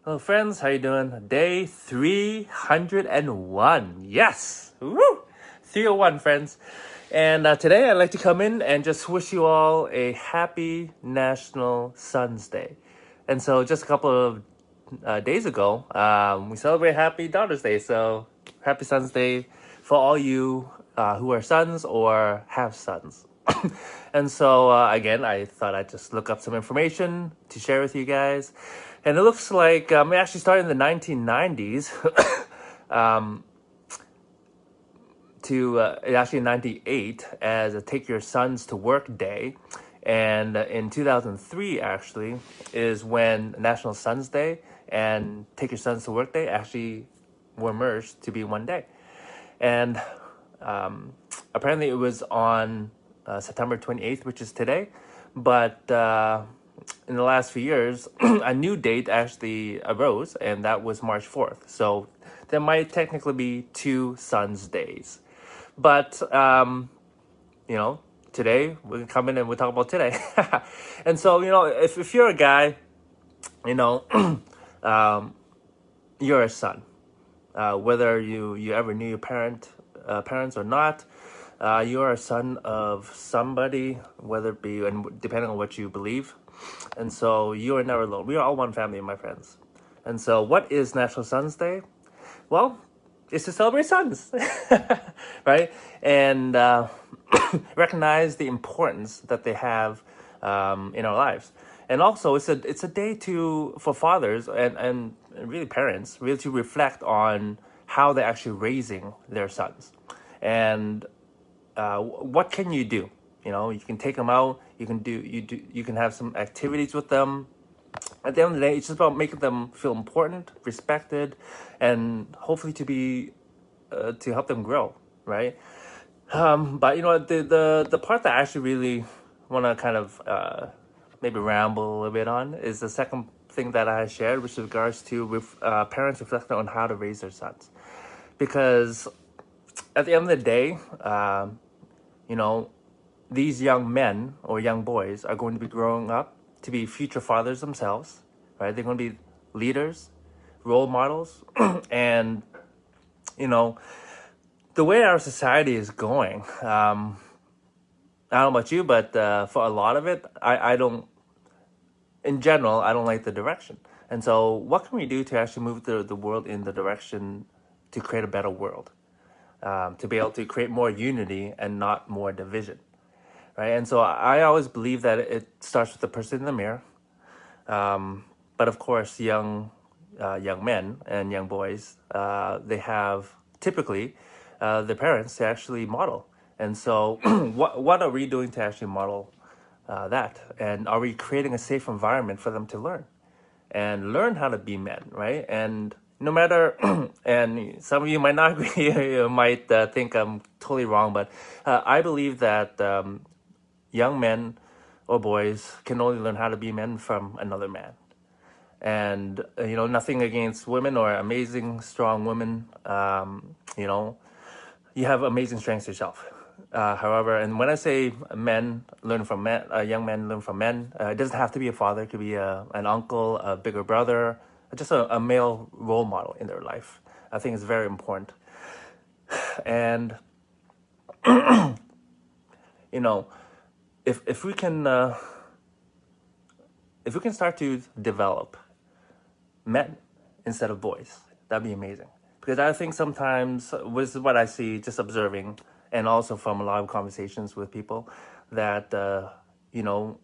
Hello friends, how you doing? Day 301. Yes! Woo! 301 friends. And today I'd like to come in and just wish you all a happy National Sons Day. And so just a couple of days ago, we celebrate Happy Daughter's Day. So happy Sons Day for all you who are sons or have sons. And so, again, I thought I'd just look up some information to share with you guys. And it looks like it actually started in the 1990s to actually in 98 as a Take Your Sons to Work Day. And in 2003, actually, is when National Sons Day and Take Your Sons to Work Day actually were merged to be one day. And apparently it was on September 28th, which is today. But in the last few years, a new date actually arose, and that was March 4th. So there might technically be two Sons Days. But, today, we'll come in and we'll talk about today. And so, if you're a guy, you're a son. Whether you ever knew your parents or not, you are a son of somebody, whether it be, and depending on what you believe. And so you are never alone. We are all one family, my friends. And so what is National Sons Day? Well, it's to celebrate sons, right? And recognize the importance that they have in our lives. And also, it's a day for fathers and really parents really to reflect on how they're actually raising their sons, and what can you do? You can take them out. You can have some activities with them. At the end of the day, it's just about making them feel important, respected, and hopefully to help them grow, right? But the part that I actually really want to kind of maybe ramble a little bit on is the second thing that I shared, which is regards to parents reflecting on how to raise their sons, because at the end of the day, these young men or young boys are going to be growing up to be future fathers themselves, right? They're going to be leaders, role models, and the way our society is going. I don't know about you, but for a lot of it, I don't. In general, I don't like the direction. And so, what can we do to actually move the world in the direction to create a better world? To be able to create more unity and not more division, right? And so I always believe that it starts with the person in the mirror. But of course, young men and young boys, they have typically their parents to actually model. And so, what are we doing to actually model that? And are we creating a safe environment for them to learn how to be men, right? And no matter, and some of you might not agree, you might think I'm totally wrong, but I believe that young men or boys can only learn how to be men from another man. And, nothing against women or amazing, strong women. You have amazing strengths yourself. However, and when I say men learn from men, young men learn from men, it doesn't have to be a father. It could be an uncle, a bigger brother, just a male role model in their life. I think it's very important. And if we can start to develop men instead of boys, that'd be amazing. Because I think sometimes, this is what I see just observing, and also from a lot of conversations with people, that young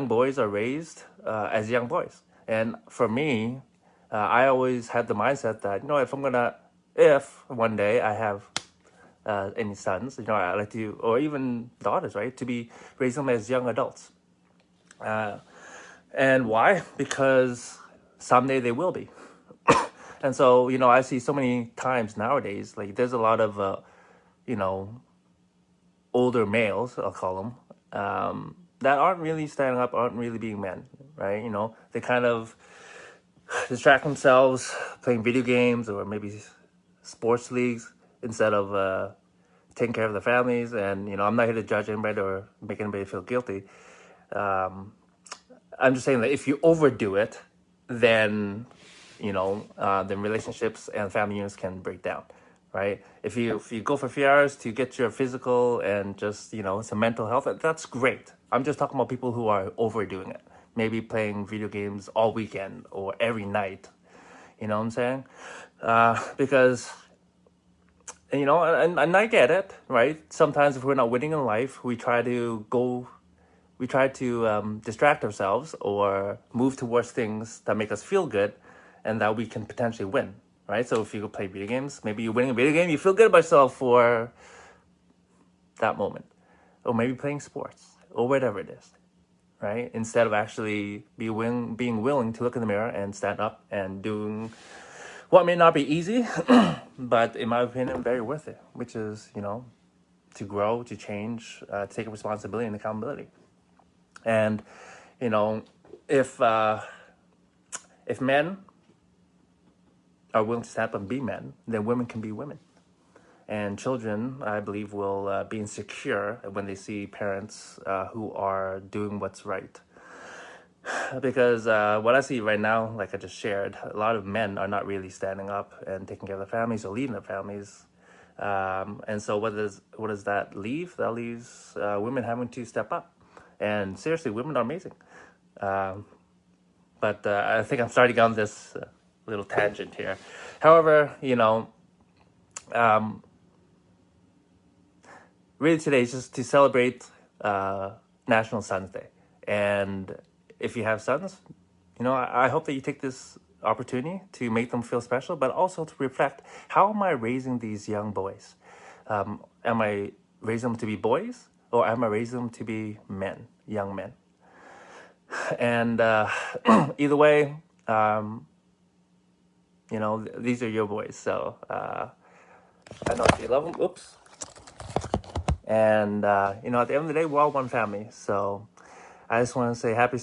boys are raised as young boys. And for me, I always had the mindset that if one day I have any sons, I like to, or even daughters, right, to be raising them as young adults. And why? Because someday they will be. And so, I see so many times nowadays, like there's a lot of, older males, I'll call them, that aren't really standing up, aren't really being men, right? They kind of distract themselves playing video games or maybe sports leagues instead of taking care of their families. And, I'm not here to judge anybody or make anybody feel guilty. I'm just saying that if you overdo it, then then relationships and family units can break down, right? If you go for 3 hours to get your physical and just some mental health, that's great. I'm just talking about people who are overdoing it, maybe playing video games all weekend or every night. You know what I'm saying? Because and I get it, right? Sometimes if we're not winning in life, we try to distract ourselves or move towards things that make us feel good and that we can potentially win, right? So if you go play video games, maybe you're winning a video game, you feel good about yourself for that moment. Or maybe playing sports or whatever it is, right? Instead of actually being willing to look in the mirror and stand up and doing what may not be easy, but in my opinion, very worth it, which is, to grow, to change, to take responsibility and accountability. And, you know, if men are willing to stand up and be men, then women can be women. And children, I believe, will be insecure when they see parents who are doing what's right. Because what I see right now, like I just shared, a lot of men are not really standing up and taking care of their families or leading their families. And so what does that leave? That leaves women having to step up. And seriously, women are amazing. But I think I'm starting on this little tangent here. However, really today is just to celebrate National Sons Day. And if you have sons, I hope that you take this opportunity to make them feel special, but also to reflect, how am I raising these young boys? Am I raising them to be boys, or am I raising them to be men, young men? And either way, these are your boys. So I know if you love them. Oops. And, at the end of the day, we're all one family. So I just want to say happy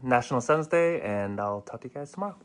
National Sons Day, and I'll talk to you guys tomorrow.